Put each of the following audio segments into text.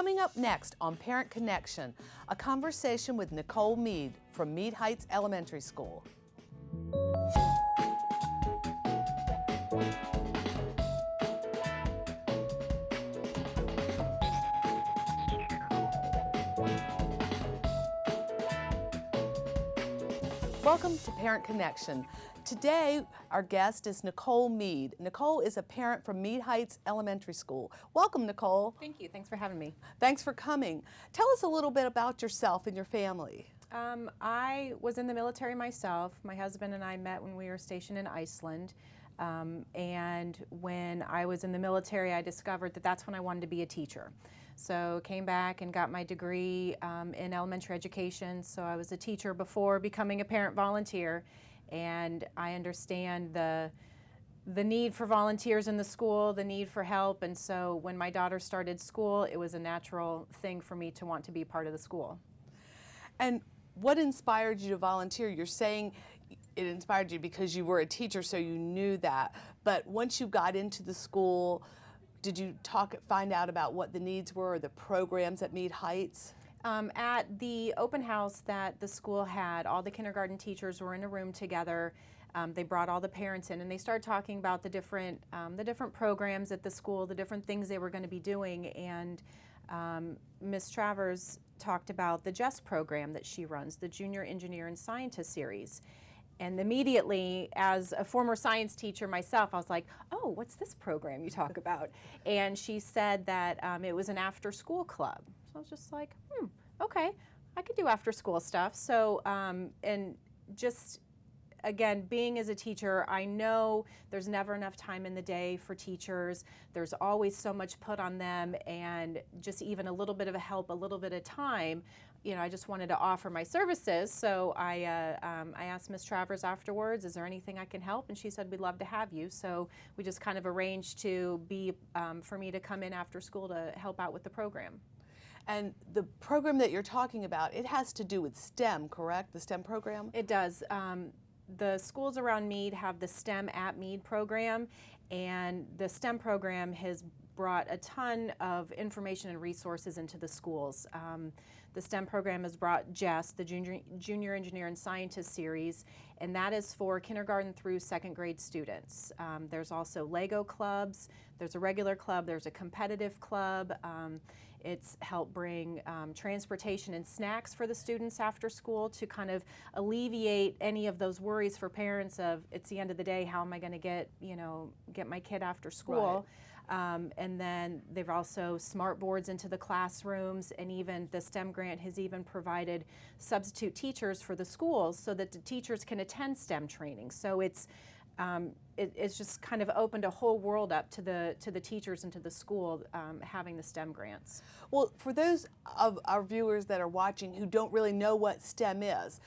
Coming up next on Parent Connection, a conversation with Nichole Meade from Meade Heights Elementary School. Welcome to Parent Connection. Today, our guest is Nichole Meade. Nichole is a parent from Meade Heights Elementary School. Welcome, Nichole. Thank you. Thanks for having me. Thanks for coming. Tell us a little bit about yourself and your family. I was in the military myself. My husband and I met when we were stationed in Iceland. And when I was in the military, I discovered that that's when I wanted to be a teacher. So came back and got my degree in elementary education. So I was a teacher before becoming a parent volunteer. And I understand the need for volunteers in the school, the need for help. And so when my daughter started school, it was a natural thing for me to want to be part of the school. And what inspired you to volunteer? You're saying it inspired you because you were a teacher, so you knew that. But once you got into the school, did you find out about what the needs were or the programs at Meade Heights? At the open house that the school had, all the kindergarten teachers were in a room together. They brought all the parents in, and they started talking about the different programs at the school, the different things they were going to be doing. And Ms. Travers talked about the JESS program that she runs, the Junior Engineer and Scientist Series. And immediately, as a former science teacher myself, I was like, oh, what's this program you talk about? And she said that it was an after-school club. So I was just like, okay, I could do after-school stuff. So, and just, again, being as a teacher, I know there's never enough time in the day for teachers. There's always so much put on them, and just even a little bit of a help, a little bit of time, I just wanted to offer my services. So I asked Ms. Travers afterwards, is there anything I can help? And she said, we'd love to have you. So we just kind of arranged to for me to come in after school to help out with the program. And the program that you're talking about, it has to do with STEM, correct? The STEM program? It does. The schools around Meade have the STEM at Meade program, and the STEM program has brought a ton of information and resources into the schools. The STEM program has brought JESS, the Junior Engineer and Scientist Series, and that is for kindergarten through second grade students. There's also Lego clubs, there's a regular club, there's a competitive club. It's helped bring transportation and snacks for the students after school to kind of alleviate any of those worries for parents of, it's the end of the day, how am I going to get my kid after school? Right. And then they've also smart boards into the classrooms, and even the STEM grant has even provided substitute teachers for the schools so that the teachers can attend STEM training. So it's just kind of opened a whole world up to the teachers and to the school having the STEM grants. Well, for those of our viewers that are watching who don't really know what STEM is,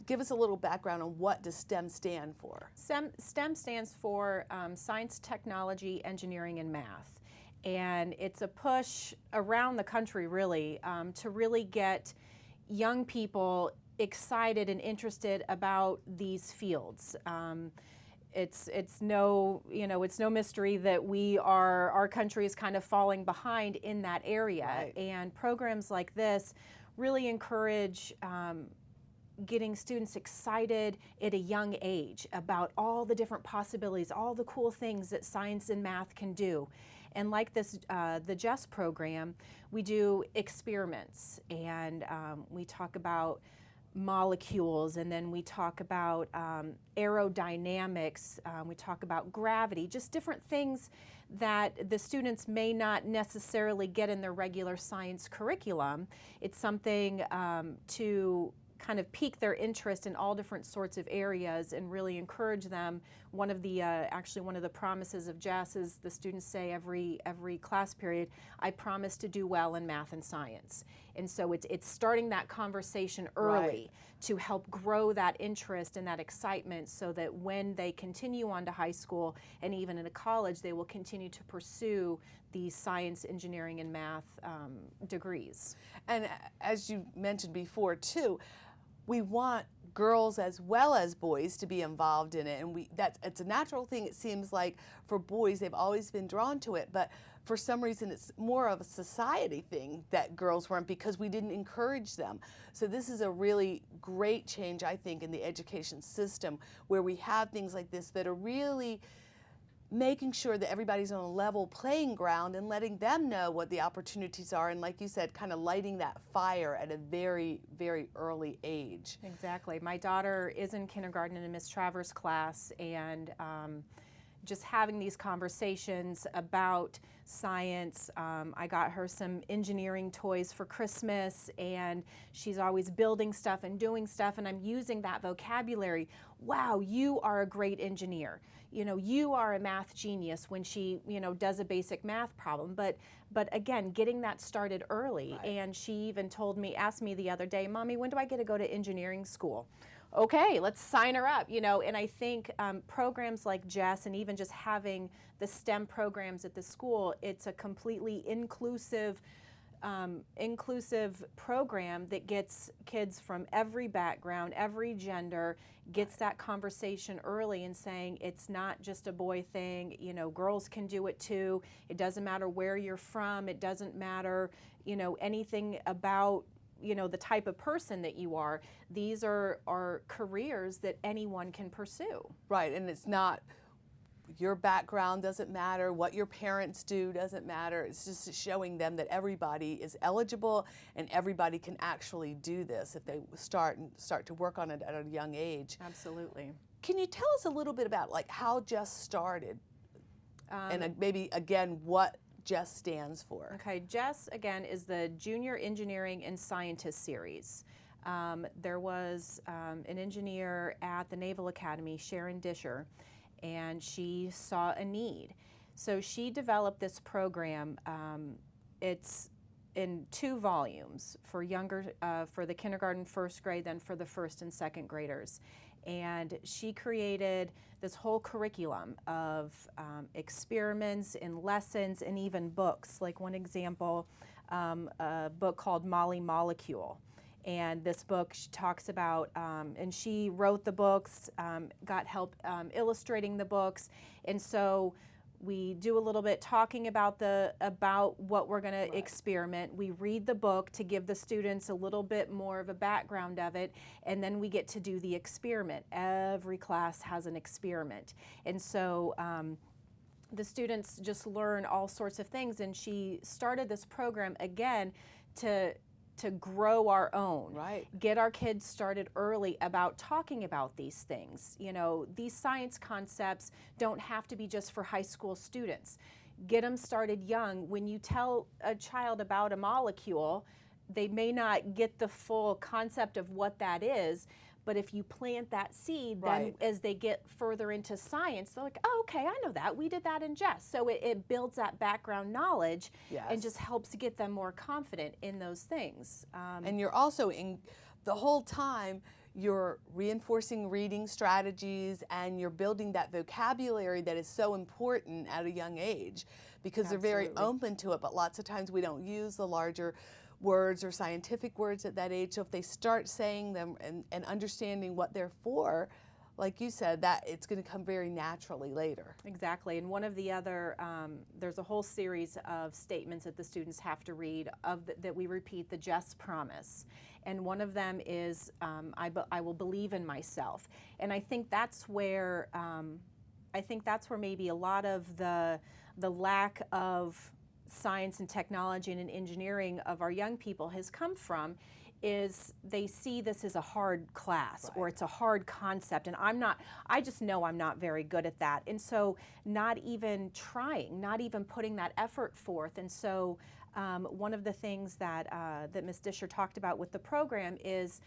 give us a little background on what does STEM stand for? STEM stands for Science, Technology, Engineering, and Math. And it's a push around the country, really, to really get young people excited and interested about these fields. It's no mystery that our country is kind of falling behind in that area. Right. And programs like this really encourage getting students excited at a young age about all the different possibilities, all the cool things that science and math can do. And like this, the JESS program, we do experiments, and we talk about molecules, and then we talk about aerodynamics, we talk about gravity, just different things that the students may not necessarily get in their regular science curriculum. It's something to kind of pique their interest in all different sorts of areas and really encourage them. One of the promises of JESS is the students say every class period, I promise to do well in math and science. And so it's starting that conversation early. Right. To help grow that interest and that excitement so that when they continue on to high school and even into college, they will continue to pursue these science, engineering, and math degrees. And as you mentioned before, too, we want girls as well as boys to be involved in it, and it's a natural thing. It seems like for boys, they've always been drawn to it, but for some reason it's more of a society thing that girls weren't, because we didn't encourage them. So this is a really great change, I think, in the education system, where we have things like this that are really making sure that everybody's on a level playing ground and letting them know what the opportunities are, and like you said, kind of lighting that fire at a very, very early age. Exactly. My daughter is in kindergarten in a Miss Travers class, and just having these conversations about science. I got her some engineering toys for Christmas, and she's always building stuff and doing stuff, and I'm using that vocabulary. Wow, you are a great engineer. You know, you are a math genius, when she, you know, does a basic math problem. But again, getting that started early. Right. And she even asked me the other day, Mommy, when do I get to go to engineering school? Okay, let's sign her up, you know. And I think programs like Jess, and even just having the STEM programs at the school, it's a completely inclusive program that gets kids from every background, every gender, gets that conversation early and saying it's not just a boy thing, you know, girls can do it too. It doesn't matter where you're from, it doesn't matter, you know, anything about, you know, the type of person that you are. These are careers that anyone can pursue. Right, and it's not, your background doesn't matter, what your parents do doesn't matter. It's just showing them that everybody is eligible and everybody can actually do this if they start to work on it at a young age. Absolutely. Can you tell us a little bit about like how Jess started, and maybe again what Jess stands for? Okay, Jess again is the Junior Engineering and Scientist Series. There was an engineer at the Naval Academy, Sharon Disher, and she saw a need. So she developed this program. It's in 2 volumes for for the kindergarten, first grade, then for the first and second graders. And she created this whole curriculum of experiments and lessons and even books. Like one example, a book called Molly Molecule. And this book she talks about, and she wrote the books, got help illustrating the books, and so we do a little bit talking about what we're going to experiment. We read the book to give the students a little bit more of a background of it, and then we get to do the experiment. Every class has an experiment, and so the students just learn all sorts of things. And she started this program again to grow our own, get our kids started early about talking about these things. You know, these science concepts don't have to be just for high school students. Get them started young. When you tell a child about a molecule, they may not get the full concept of what that is, but if you plant that seed, then as they get further into science, they're like, oh, okay, I know that. We did that in Jess. So it builds that background knowledge and just helps to get them more confident in those things. And you're also, the whole time, you're reinforcing reading strategies and you're building that vocabulary that is so important at a young age, because they're very open to it, but lots of times we don't use the larger words or scientific words at that age. So if they start saying them and understanding what they're for, like you said, that it's going to come very naturally later. Exactly. And one of the other, there's a whole series of statements that the students have to read that we repeat, the Jess Promise. And one of them is, I will believe in myself. And I think that's where, maybe a lot of the lack of science and technology and engineering of our young people has come from, is they see this as a hard class or it's a hard concept, and I just know I'm not very good at that, and so not even trying, not even putting that effort forth. And so one of the things that Ms. Disher talked about with the program is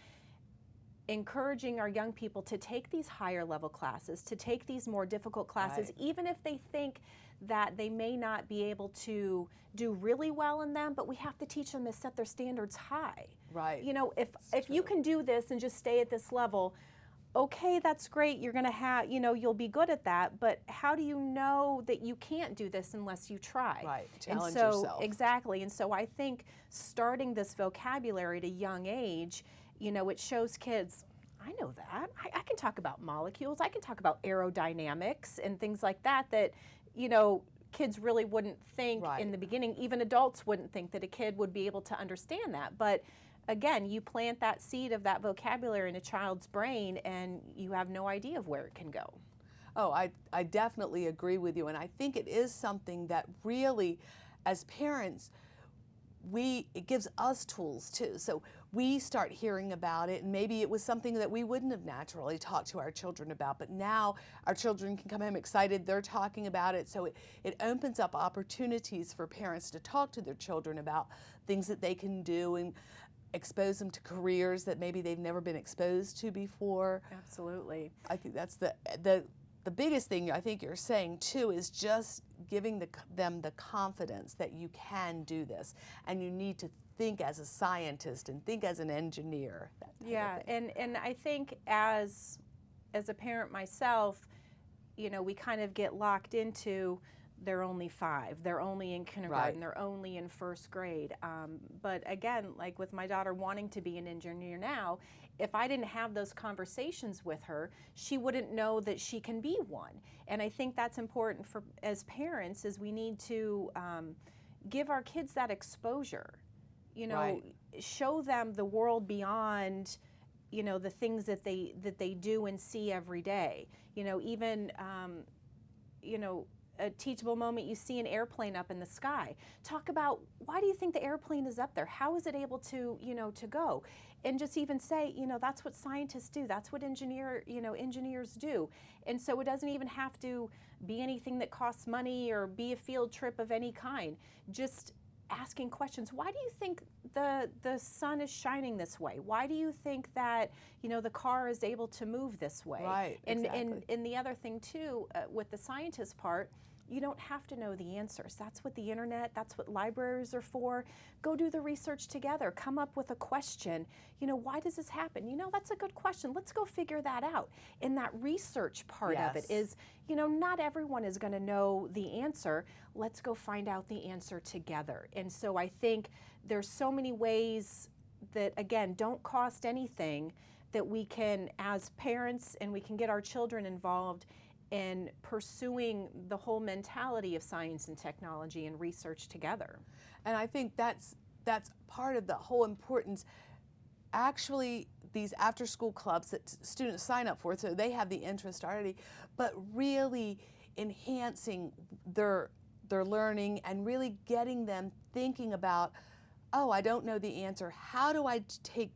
encouraging our young people to take these higher level classes, to take these more difficult classes, even if they think that they may not be able to do really well in them, but we have to teach them to set their standards high. Right. You know, if you can do this and just stay at this level, okay, that's great, you're gonna have, you know, you'll be good at that, but how do you know that you can't do this unless you try? Right, challenge and so, yourself. Exactly, and so I think starting this vocabulary at a young age, you know, it shows kids, I know that. I can talk about molecules. I can talk about aerodynamics and things like that you know, kids really wouldn't think Right. in the beginning. Even adults wouldn't think that a kid would be able to understand that. But again, you plant that seed of that vocabulary in a child's brain and you have no idea of where it can go. Oh, I definitely agree with you. And I think it is something that really, as parents, it gives us tools too. So we start hearing about it, and maybe it was something that we wouldn't have naturally talked to our children about, but now our children can come home excited, they're talking about it. So it opens up opportunities for parents to talk to their children about things that they can do and expose them to careers that maybe they've never been exposed to before. Absolutely. I think that's the biggest thing I think you're saying too is just giving them the confidence that you can do this, and you need to think as a scientist and think as an engineer. Yeah, and I think as a parent myself, you know, we kind of get locked into they're only 5, they're only in kindergarten, Right. they're only in 1st grade. But again, like with my daughter wanting to be an engineer now, if I didn't have those conversations with her, she wouldn't know that she can be one. And I think that's important for as parents, is we need to give our kids that exposure. You know, Right. show them the world beyond, you know, the things that they do and see every day. You know, even you know, a teachable moment, you see an airplane up in the sky. Talk about, why do you think the airplane is up there? How is it able to, you know, to go? And just even say, you know, that's what scientists do. That's what engineers do. And so it doesn't even have to be anything that costs money or be a field trip of any kind. Just asking questions. Why do you think the sun is shining this way? Why do you think that, you know, the car is able to move this way? Right, exactly. And the other thing too, with the scientist part, you don't have to know the answers. That's what the internet, that's what libraries are for. Go do the research together. Come up with a question. You know, why does this happen? You know, that's a good question. Let's go figure that out. And that research part of it Yes. is, you know, not everyone is going to know the answer. Let's go find out the answer together. And so I think there's so many ways that, again, don't cost anything, that we can, as parents, and we can get our children involved in pursuing the whole mentality of science and technology and research together. And I think that's part of the whole importance. Actually, these after-school clubs that students sign up for, so they have the interest already, but really enhancing their learning and really getting them thinking about, oh, I don't know the answer. How do I take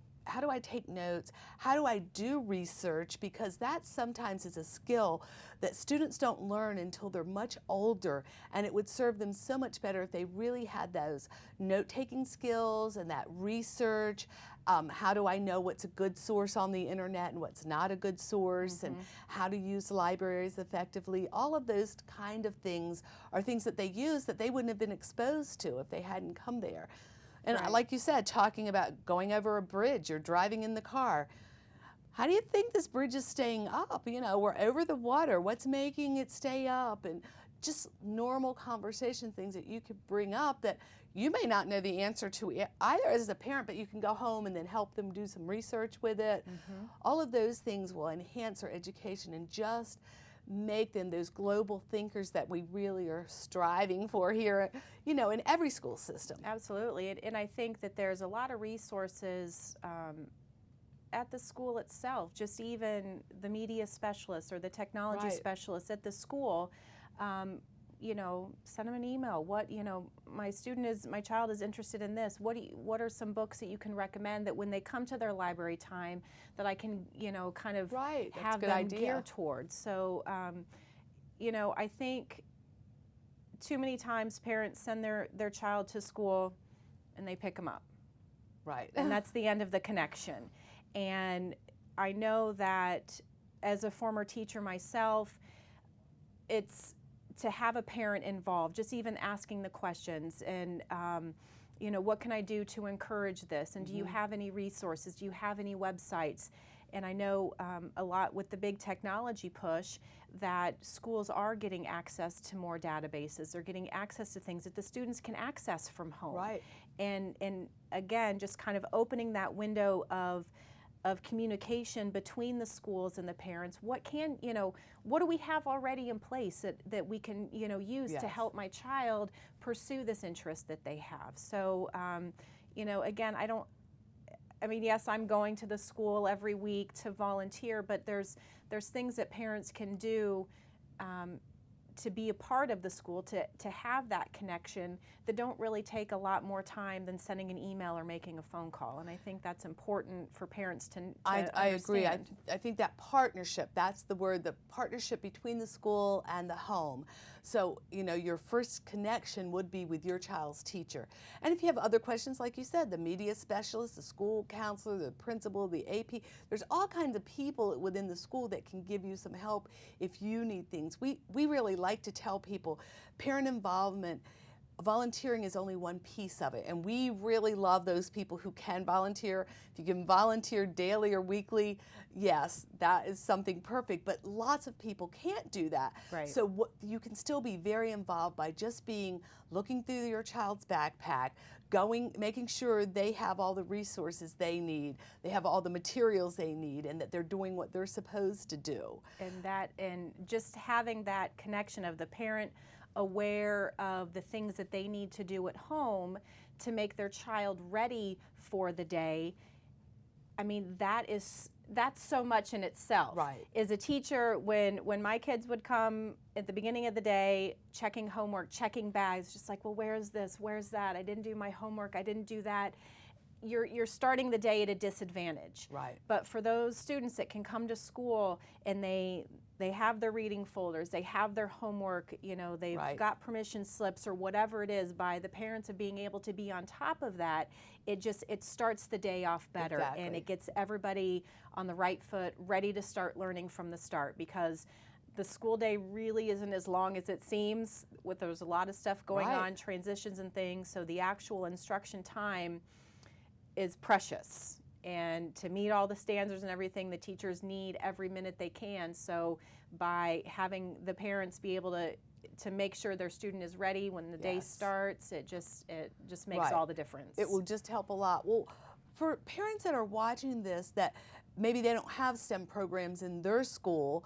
notes? How do I do research? Because that sometimes is a skill that students don't learn until they're much older, and it would serve them so much better if they really had those note-taking skills and that research. How do I know what's a good source on the internet and what's not a good source, and how to use libraries effectively? All of those kind of things are things that they use that they wouldn't have been exposed to if they hadn't come there. And Right. like you said, talking about going over a bridge or driving in the car. How do you think this bridge is staying up? You know, we're over the water. What's making it stay up? And just normal conversation things that you could bring up that you may not know the answer to either as a parent, but you can go home and then help them do some research with it. All of those things will enhance our education and just make them those global thinkers that we really are striving for here, you know, in every school system. Absolutely, and I think that there's a lot of resources at the school itself, just even the media specialists or the technology Right. specialists at the school. You know, send them an email. What, you know, my child is interested in this. What are some books that you can recommend that when they come to their library time that I can, you know, kind of Right, that's a have good them idea. gear towards. So, you know, I think too many times parents send their child to school and they pick them up. Right. And that's the end of the connection. And I know that as a former teacher myself, it's to have a parent involved, just even asking the questions and, you know, what can I do to encourage this? And do you have any resources? Do you have any websites? And I know a lot with the big technology push that schools are getting access to more databases. They're getting access to things that the students can access from home. Right. And again, just kind of opening that window of of communication between the schools and the parents. What can, what do we have already in place that we can, use to Yes. help my child pursue this interest that they have? So, again, yes, I'm going to the school every week to volunteer, but there's things that parents can do to be a part of the school, to have that connection that don't really take a lot more time than sending an email or making a phone call. And I think that's important for parents to I agree. understand. I think that partnership, that's the word, the partnership between the school and the home. So, your first connection would be with your child's teacher. And if you have other questions, like you said, the media specialist, the school counselor, the principal, the AP, there's all kinds of people within the school that can give you some help if you need things. We really like to tell people parent involvement, volunteering is only one piece of it, and we really love those people who can volunteer. If you can volunteer daily or weekly, yes, that is something perfect, but lots of people can't do that. Right. So you can still be very involved by just looking through your child's backpack, making sure they have all the resources they need, they have all the materials they need, and that they're doing what they're supposed to do. And just having that connection of the parent aware of the things that they need to do at home to make their child ready for the day. I mean, that's so much in itself. Right. As a teacher, when my kids would come at the beginning of the day, checking homework, checking bags, just like, well, where's this, where's that? I didn't do my homework, I didn't do that. You're starting the day at a disadvantage. Right. But for those students that can come to school and they have their reading folders, they have their homework, they've Right. got permission slips or whatever it is, by the parents of being able to be on top of that, it starts the day off better. Exactly. And it gets everybody on the right foot, ready to start learning from the start, because the school day really isn't as long as it seems. There's a lot of stuff going Right. on, transitions and things, so the actual instruction time is precious, and to meet all the standards and everything the teachers need every minute they can. So by having the parents be able to make sure their student is ready when the day Yes. starts, it just makes Right. all the difference. It will just help a lot. Well, for parents that are watching this that maybe they don't have STEM programs in their school,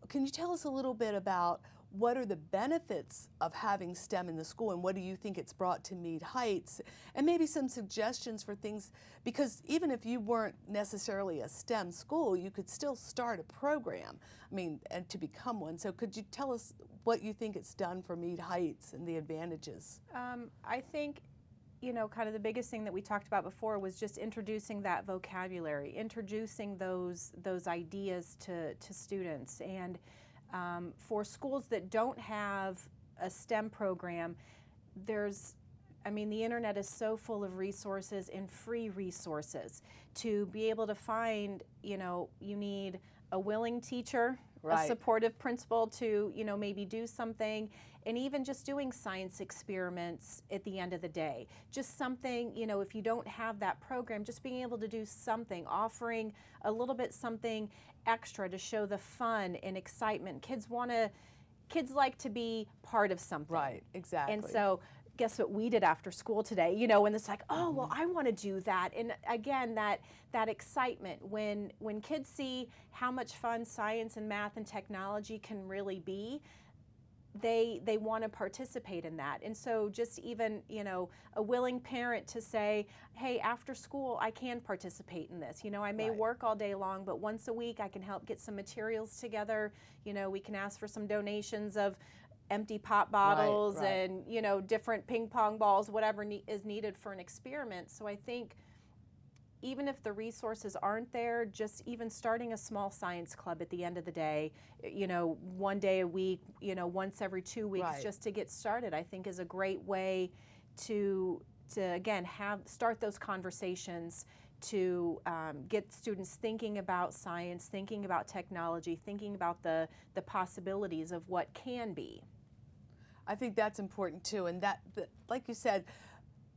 can you tell us a little bit about what are the benefits of having STEM in the school, and what do you think it's brought to Meade Heights? And maybe some suggestions for things, because even if you weren't necessarily a STEM school, you could still start a program, and to become one. So could you tell us what you think it's done for Meade Heights and the advantages? I think, kind of the biggest thing that we talked about before was just introducing that vocabulary, introducing those ideas to students. And for schools that don't have a STEM program, the internet is so full of resources and free resources. To be able to find, you need a willing teacher, Right. a supportive principal to, maybe do something, and even just doing science experiments at the end of the day. Just something, if you don't have that program, just being able to do something, offering a little bit something extra to show the fun and excitement. Kids like to be part of something. Right, exactly. And so guess what we did after school today, and it's like, oh, well, I want to do that. And again, that excitement, when kids see how much fun science and math and technology can really be, they want to participate in that. And so just even, a willing parent to say, hey, after school, I can participate in this. I may Right. work all day long, but once a week I can help get some materials together. We can ask for some donations of empty pop bottles Right. and, different ping pong balls, whatever is needed for an experiment. So I think even if the resources aren't there, just even starting a small science club at the end of the day, one day a week, once every 2 weeks, Right. just to get started, I think is a great way to again start those conversations, to get students thinking about science, thinking about technology, thinking about the possibilities of what can be. I think that's important too, and like you said,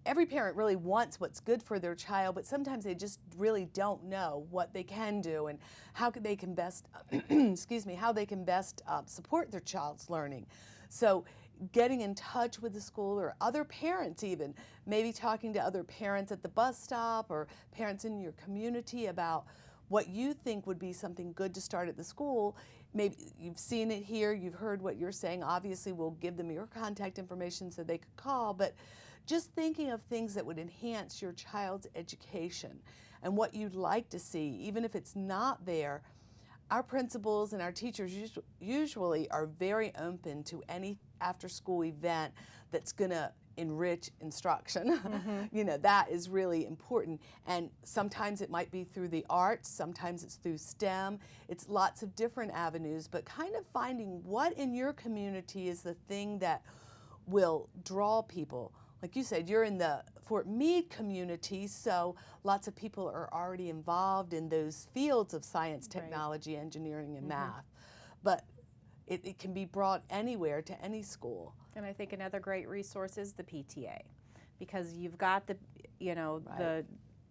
every parent really wants what's good for their child, but sometimes they just really don't know what they can do and how they can best, how they can best support their child's learning. So getting in touch with the school or other parents, even maybe talking to other parents at the bus stop or parents in your community about what you think would be something good to start at the school. Maybe you've seen it here, you've heard what you're saying. Obviously, we'll give them your contact information so they could call, but just thinking of things that would enhance your child's education and what you'd like to see, even if it's not there. Our principals and our teachers usually are very open to any after-school event that's going to enrich instruction. You know, that is really important. And sometimes it might be through the arts, sometimes it's through STEM. It's lots of different avenues, but kind of finding what in your community is the thing that will draw people. Like you said, you're in the Fort Meade community, so lots of people are already involved in those fields of science, technology, engineering, and math. But it can be brought anywhere to any school. And I think another great resource is the PTA, because you've got the, you know,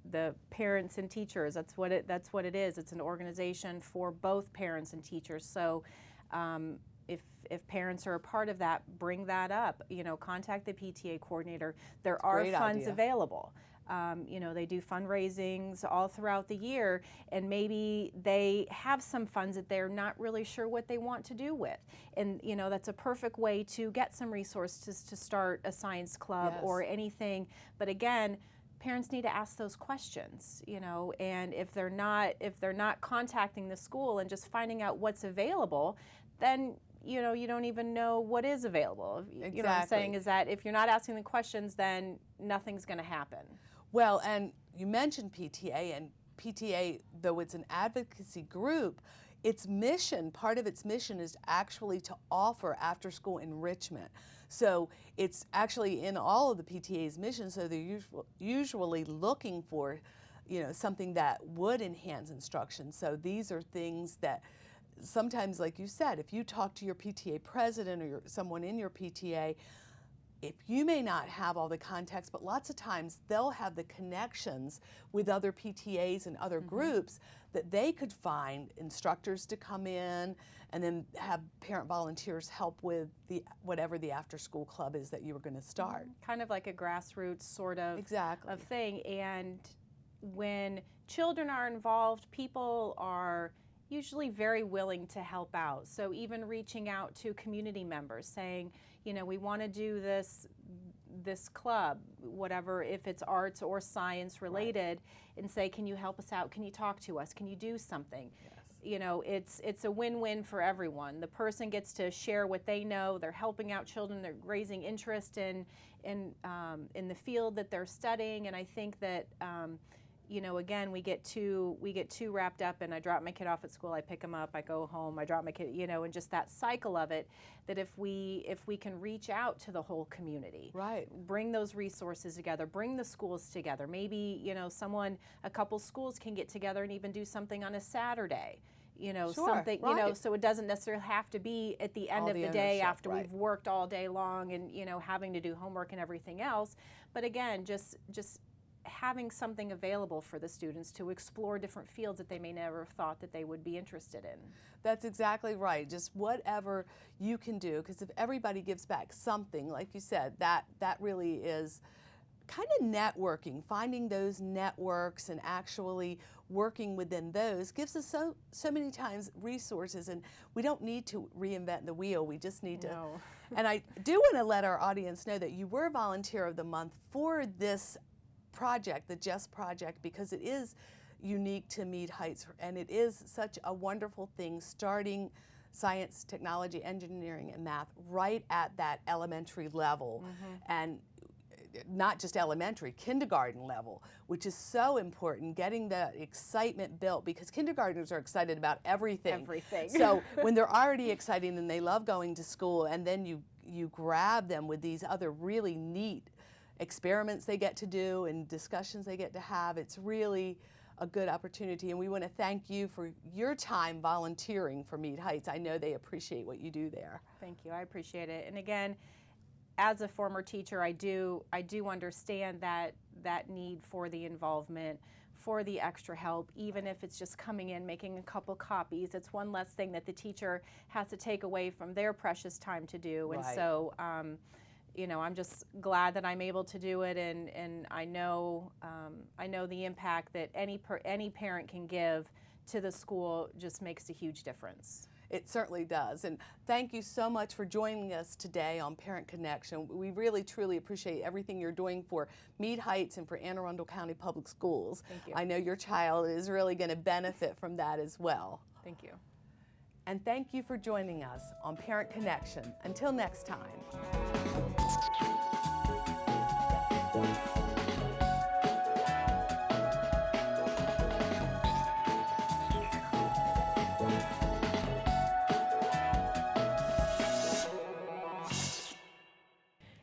the parents and teachers. That's what it is. It's an organization for both parents and teachers. So if parents are a part of that, bring that up. You know, contact the PTA coordinator. There are funds available. You know, they do fundraisings all throughout the year, and maybe they have some funds that they're not really sure what they want to do with. And, you know, that's a perfect way to get some resources to start a science club or anything. But again, parents need to ask those questions, you know, and if they're not contacting the school and just finding out what's available, then you know, you don't even know what is available. Exactly. You know what I'm saying is that if you're not asking the questions, then nothing's going to happen. Well, and you mentioned PTA, and PTA, though it's an advocacy group, its mission, part of its mission is actually to offer after-school enrichment. So it's actually in all of the PTA's missions, so they're usually looking for, you know, something that would enhance instruction. So these are things that sometimes, like you said, if you talk to your PTA president or someone in your PTA, if you may not have all the context, but lots of times they'll have the connections with other PTAs and other groups that they could find instructors to come in and then have parent volunteers help with whatever the after-school club is that you were going to start. Kind of like a grassroots sort of, of thing. And when children are involved, people are usually very willing to help out. So even reaching out to community members saying, you know, we want to do this club, whatever, if it's arts or science related, and say, can you help us out? Can you talk to us? Can you do something? You know, it's a win-win for everyone. The person gets to share what they know. They're helping out children. They're raising interest in the field that they're studying. And I think that you know, again, we get too wrapped up, and I drop my kid off at school, I pick him up, I go home, I drop my kid, you know, and just that cycle of it, that if we can reach out to the whole community, bring those resources together, bring the schools together, maybe, you know, a couple schools can get together and even do something on a Saturday. You know, something, you know, so it doesn't necessarily have to be at the end of the day after we've worked all day long and, you know, having to do homework and everything else. But again, just having something available for the students to explore different fields that they may never have thought that they would be interested in. That's exactly right. Just whatever you can do, because if everybody gives back something, like you said, that really is kind of networking, finding those networks and actually working within those gives us so many times resources, and we don't need to reinvent the wheel. We just need to. And I do want to let our audience know that you were Volunteer of the Month for this project, the JESS project, because it is unique to Meade Heights, and it is such a wonderful thing, starting science, technology, engineering, and math right at that elementary level, and not just elementary, kindergarten level, which is so important, getting the excitement built, because kindergartners are excited about everything. So when they're already excited and they love going to school, and then you grab them with these other really neat experiments they get to do and discussions they get to have, it's really a good opportunity. And we want to thank you for your time volunteering for Meade Heights. I know they appreciate what you do there. Thank you, I appreciate it. And again, as a former teacher, I do understand that need for the involvement, for the extra help, even if it's just coming in, making a couple copies. It's one less thing that the teacher has to take away from their precious time to do. And so you know, I'm just glad that I'm able to do it, and I know the impact that any parent can give to the school just makes a huge difference. It certainly does. And thank you so much for joining us today on Parent Connection. We really, truly appreciate everything you're doing for Meade Heights and for Anne Arundel County Public Schools. Thank you. I know your child is really going to benefit from that as well. Thank you. And thank you for joining us on Parent Connection. Until next time.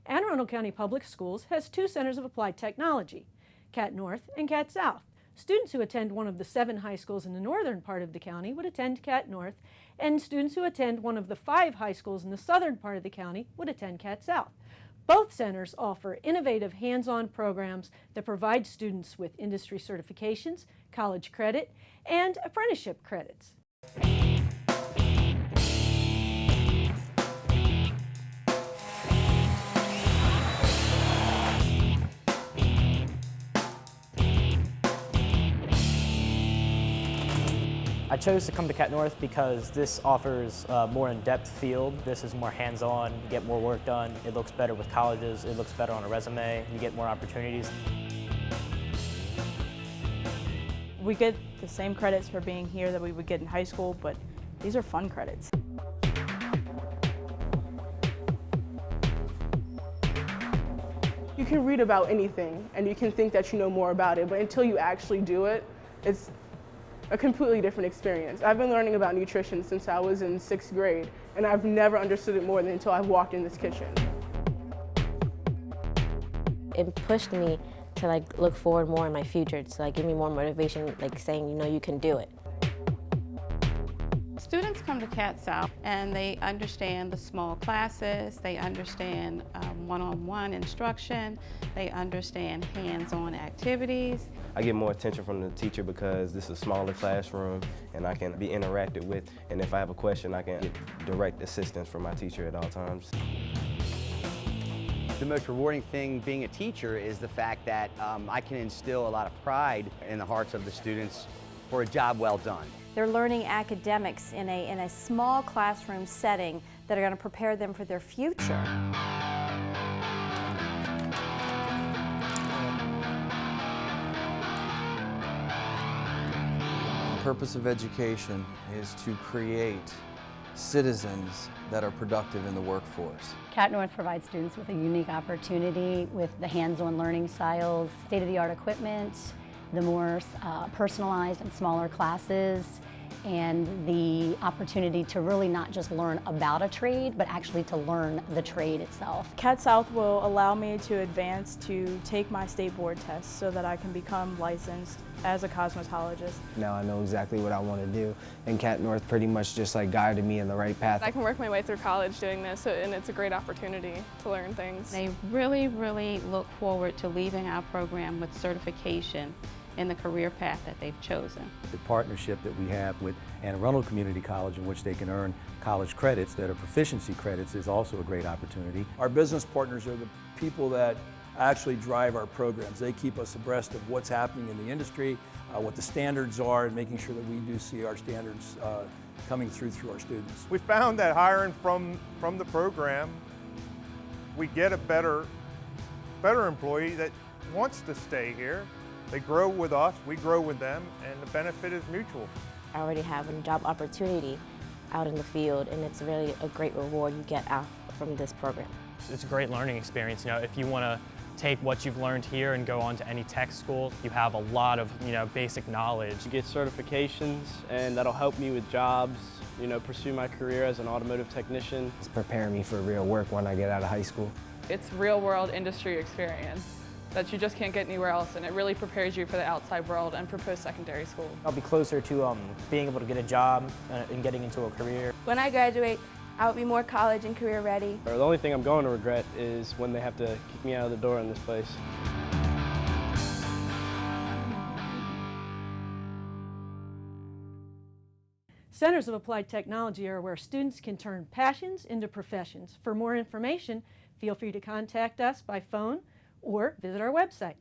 Anne Arundel County Public Schools has 2 centers of applied technology, CAT North and CAT South. Students who attend one of the 7 high schools in the northern part of the county would attend CAT North, and students who attend one of the 5 high schools in the southern part of the county would attend CAT South. Both centers offer innovative hands-on programs that provide students with industry certifications, college credit, and apprenticeship credits. I chose to come to CAT North because this offers a more in-depth field. This is more hands-on, you get more work done, it looks better with colleges, it looks better on a resume, you get more opportunities. We get the same credits for being here that we would get in high school, but these are fun credits. You can read about anything and you can think that you know more about it, but until you actually do it, it's a completely different experience. I've been learning about nutrition since I was in 6th grade, and I've never understood it more than until I walked in this kitchen. It pushed me to look forward more in my future, to give me more motivation, saying, you know, you can do it. Students come to CAT South and they understand the small classes, they understand one-on-one instruction, they understand hands-on activities. I get more attention from the teacher because this is a smaller classroom and I can be interacted with, and if I have a question I can get direct assistance from my teacher at all times. The most rewarding thing being a teacher is the fact that I can instill a lot of pride in the hearts of the students for a job well done. They're learning academics in a small classroom setting that are going to prepare them for their future. The purpose of education is to create citizens that are productive in the workforce. CAT North provides students with a unique opportunity with the hands-on learning styles, state-of-the-art equipment, the more personalized and smaller classes, and the opportunity to really not just learn about a trade, but actually to learn the trade itself. CAT South will allow me to advance to take my state board test so that I can become licensed as a cosmetologist. Now I know exactly what I want to do, and CAT North pretty much just guided me in the right path. I can work my way through college doing this, and it's a great opportunity to learn things. They really, really look forward to leaving our program with certification in the career path that they've chosen. The partnership that we have with Anne Arundel Community College, in which they can earn college credits that are proficiency credits, is also a great opportunity. Our business partners are the people that actually drive our programs. They keep us abreast of what's happening in the industry, what the standards are, and making sure that we do see our standards coming through our students. We found that hiring from the program, we get a better employee that wants to stay here. They grow with us, we grow with them, and the benefit is mutual. I already have a job opportunity out in the field, and it's really a great reward you get out from this program. It's a great learning experience. You know, if you want to take what you've learned here and go on to any tech school, you have a lot of, basic knowledge. You get certifications, and that'll help me with jobs, pursue my career as an automotive technician. It's preparing me for real work when I get out of high school. It's real-world industry experience that you just can't get anywhere else, and it really prepares you for the outside world and for post-secondary school. I'll be closer to being able to get a job and getting into a career. When I graduate, I'll be more college and career ready. The only thing I'm going to regret is when they have to kick me out of the door in this place. Centers of Applied Technology are where students can turn passions into professions. For more information, feel free to contact us by phone or visit our website.